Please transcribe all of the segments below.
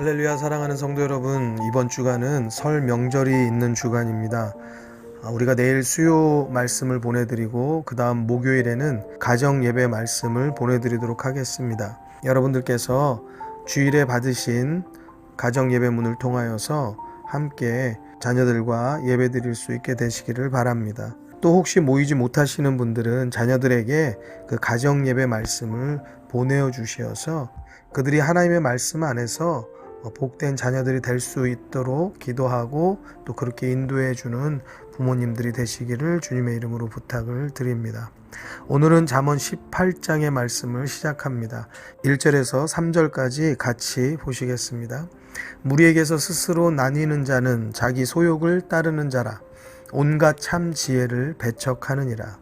할렐루야. 사랑하는 성도 여러분, 이번 주간은 설 명절이 있는 주간입니다. 우리가 내일 수요 말씀을 보내드리고 그 다음 목요일에는 가정 예배 말씀을 보내드리도록 하겠습니다. 여러분들께서 주일에 받으신 가정 예배문을 통하여서 함께 자녀들과 예배 드릴 수 있게 되시기를 바랍니다. 또 혹시 모이지 못하시는 분들은 자녀들에게 그 가정 예배 말씀을 보내어 주셔서 그들이 하나님의 말씀 안에서 복된 자녀들이 될 수 있도록 기도하고 또 그렇게 인도해 주는 부모님들이 되시기를 주님의 이름으로 부탁을 드립니다. 오늘은 잠언 18장의 말씀을 시작합니다. 1절에서 3절까지 같이 보시겠습니다. 무리에게서 스스로 나뉘는 자는 자기 소욕을 따르는 자라. 온갖 참 지혜를 배척하느니라.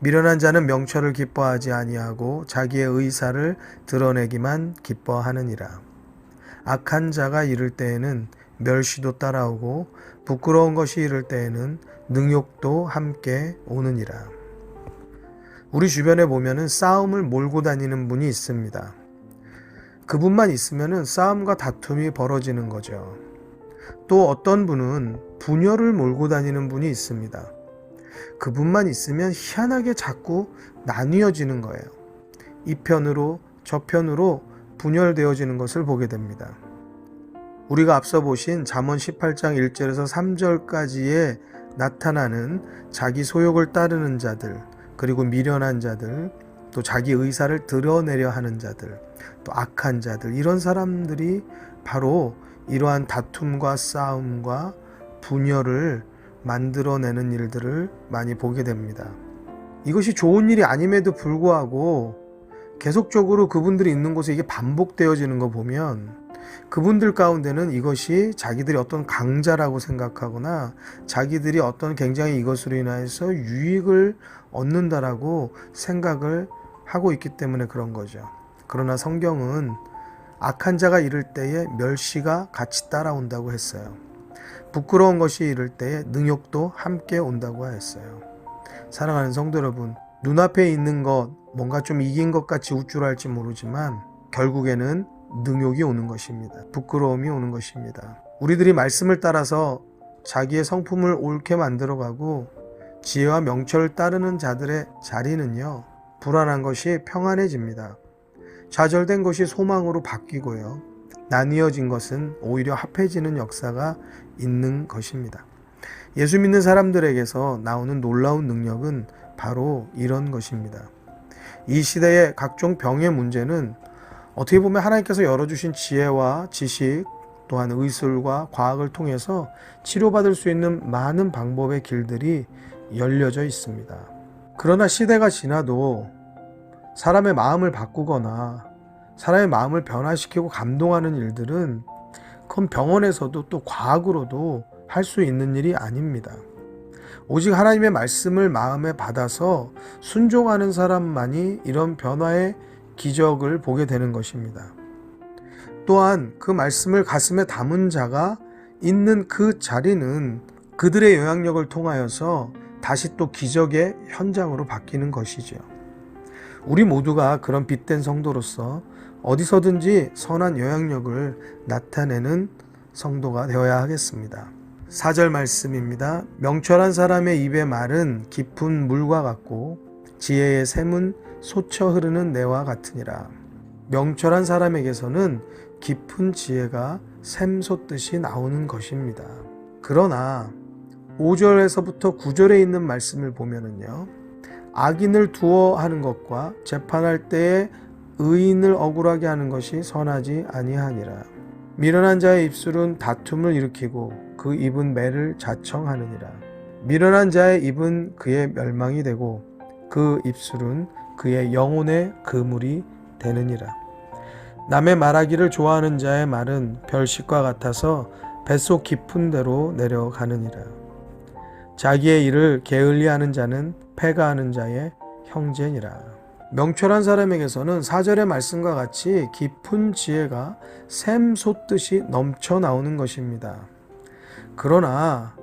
미련한 자는 명철을 기뻐하지 아니하고 자기의 의사를 드러내기만 기뻐하느니라. 악한 자가 이를 때에는 멸시도 따라오고 부끄러운 것이 이를 때에는 능욕도 함께 오느니라. 우리 주변에 보면은 싸움을 몰고 다니는 분이 있습니다. 그분만 있으면은 싸움과 다툼이 벌어지는 거죠. 또 어떤 분은 분열을 몰고 다니는 분이 있습니다. 그분만 있으면 희한하게 자꾸 나뉘어지는 거예요. 이 편으로 저 편으로 분열되어지는 것을 보게 됩니다. 우리가 앞서 보신 잠언 18장 1절에서 3절까지에 나타나는 자기 소욕을 따르는 자들, 그리고 미련한 자들, 또 자기 의사를 드러내려 하는 자들, 또 악한 자들, 이런 사람들이 바로 이러한 다툼과 싸움과 분열을 만들어내는 일들을 많이 보게 됩니다. 이것이 좋은 일이 아님에도 불구하고 계속적으로 그분들이 있는 곳에 이게 반복되어지는 거 보면 그분들 가운데는 이것이 자기들이 어떤 강자라고 생각하거나 자기들이 어떤 굉장히 이것으로 인해서 유익을 얻는다라고 생각을 하고 있기 때문에 그런 거죠. 그러나 성경은 악한 자가 이를 때에 멸시가 같이 따라온다고 했어요. 부끄러운 것이 이를 때에 능욕도 함께 온다고 했어요. 사랑하는 성도 여러분, 눈앞에 있는 것, 뭔가 좀 이긴 것 같이 우쭐할지 모르지만 결국에는 능욕이 오는 것입니다. 부끄러움이 오는 것입니다. 우리들이 말씀을 따라서 자기의 성품을 옳게 만들어가고 지혜와 명철을 따르는 자들의 자리는요, 불안한 것이 평안해집니다. 좌절된 것이 소망으로 바뀌고요, 나뉘어진 것은 오히려 합해지는 역사가 있는 것입니다. 예수 믿는 사람들에게서 나오는 놀라운 능력은 바로 이런 것입니다. 이 시대의 각종 병의 문제는 어떻게 보면 하나님께서 열어주신 지혜와 지식, 또한 의술과 과학을 통해서 치료받을 수 있는 많은 방법의 길들이 열려져 있습니다. 그러나 시대가 지나도 사람의 마음을 바꾸거나 사람의 마음을 변화시키고 감동하는 일들은 그건 병원에서도 또 과학으로도 할 수 있는 일이 아닙니다. 오직 하나님의 말씀을 마음에 받아서 순종하는 사람만이 이런 변화의 기적을 보게 되는 것입니다. 또한 그 말씀을 가슴에 담은 자가 있는 그 자리는 그들의 영향력을 통하여서 다시 또 기적의 현장으로 바뀌는 것이죠. 우리 모두가 그런 빛된 성도로서 어디서든지 선한 영향력을 나타내는 성도가 되어야 하겠습니다. 4절 말씀입니다. 명철한 사람의 입의 말은 깊은 물과 같고 지혜의 샘은 솟쳐 흐르는 내와 같으니라. 명철한 사람에게서는 깊은 지혜가 샘 솟듯이 나오는 것입니다. 그러나 5절에서부터 9절에 있는 말씀을 보면은요, 악인을 두어 하는 것과 재판할 때에 의인을 억울하게 하는 것이 선하지 아니하니라. 미련한 자의 입술은 다툼을 일으키고 그 입은 매를 자청하느니라. 미련한 자의 입은 그의 멸망이 되고 그 입술은 그의 영혼의 그물이 되느니라. 남의 말하기를 좋아하는 자의 말은 별식과 같아서 뱃속 깊은 데로 내려가느니라. 자기의 일을 게을리하는 자는 패가하는 자의 형제니라. 명철한 사람에게서는 4절의 말씀과 같이 깊은 지혜가 샘 솟듯이 넘쳐 나오는 것입니다. 그러나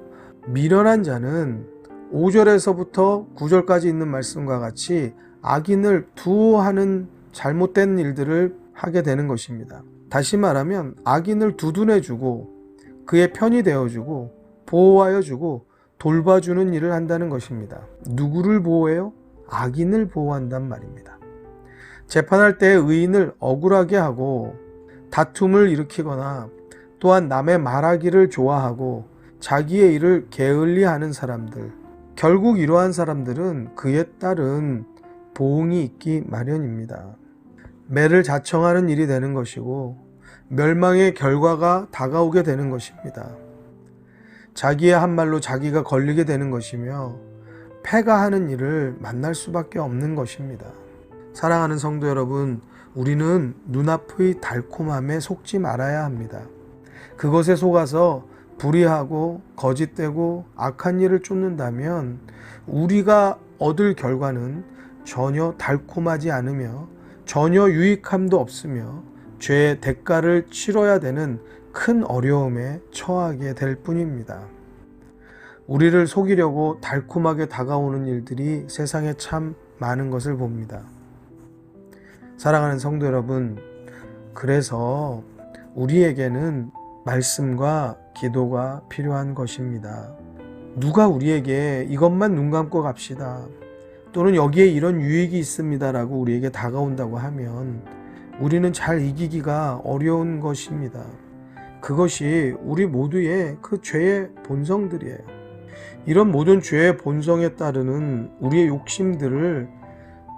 미련한 자는 5절에서부터 9절까지 있는 말씀과 같이 악인을 두어하는 잘못된 일들을 하게 되는 것입니다. 다시 말하면 악인을 두둔해주고 그의 편이 되어주고 보호하여주고 돌봐주는 일을 한다는 것입니다. 누구를 보호해요? 악인을 보호한단 말입니다. 재판할 때 의인을 억울하게 하고 다툼을 일으키거나 또한 남의 말하기를 좋아하고 자기의 일을 게을리하는 사람들, 결국 이러한 사람들은 그에 따른 보응이 있기 마련입니다. 매를 자청하는 일이 되는 것이고 멸망의 결과가 다가오게 되는 것입니다. 자기의 한 말로 자기가 걸리게 되는 것이며 패가 하는 일을 만날 수밖에 없는 것입니다. 사랑하는 성도 여러분, 우리는 눈앞의 달콤함에 속지 말아야 합니다. 그것에 속아서 불의하고 거짓되고 악한 일을 쫓는다면 우리가 얻을 결과는 전혀 달콤하지 않으며 전혀 유익함도 없으며 죄의 대가를 치러야 되는 큰 어려움에 처하게 될 뿐입니다. 우리를 속이려고 달콤하게 다가오는 일들이 세상에 참 많은 것을 봅니다. 사랑하는 성도 여러분, 그래서 우리에게는 말씀과 기도가 필요한 것입니다. 누가 우리에게 이것만 눈 감고 갑시다, 또는 여기에 이런 유익이 있습니다라고 우리에게 다가온다고 하면 우리는 잘 이기기가 어려운 것입니다. 그것이 우리 모두의 그 죄의 본성들이에요. 이런 모든 죄의 본성에 따르는 우리의 욕심들을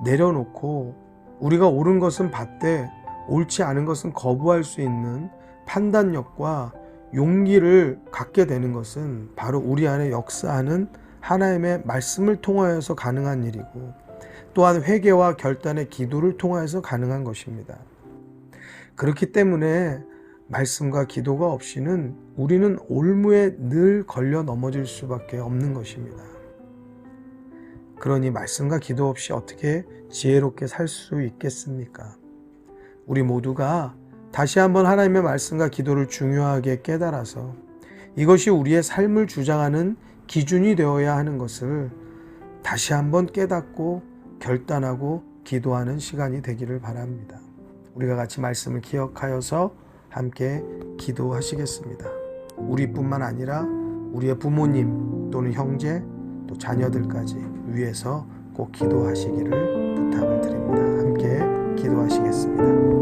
내려놓고 우리가 옳은 것은 받되 옳지 않은 것은 거부할 수 있는 판단력과 용기를 갖게 되는 것은 바로 우리 안에 역사하는 하나님의 말씀을 통하여서 가능한 일이고 또한 회개와 결단의 기도를 통하여서 가능한 것입니다. 그렇기 때문에 말씀과 기도가 없이는 우리는 올무에 늘 걸려 넘어질 수밖에 없는 것입니다. 그러니 말씀과 기도 없이 어떻게 지혜롭게 살 수 있겠습니까? 우리 모두가 다시 한번 하나님의 말씀과 기도를 중요하게 깨달아서 이것이 우리의 삶을 주장하는 기준이 되어야 하는 것을 다시 한번 깨닫고 결단하고 기도하는 시간이 되기를 바랍니다. 우리가 같이 말씀을 기억하여서 함께 기도하시겠습니다. 우리뿐만 아니라 우리의 부모님 또는 형제 또 자녀들까지 위해서 꼭 기도하시기를 부탁을 드립니다. 함께 기도하시겠습니다.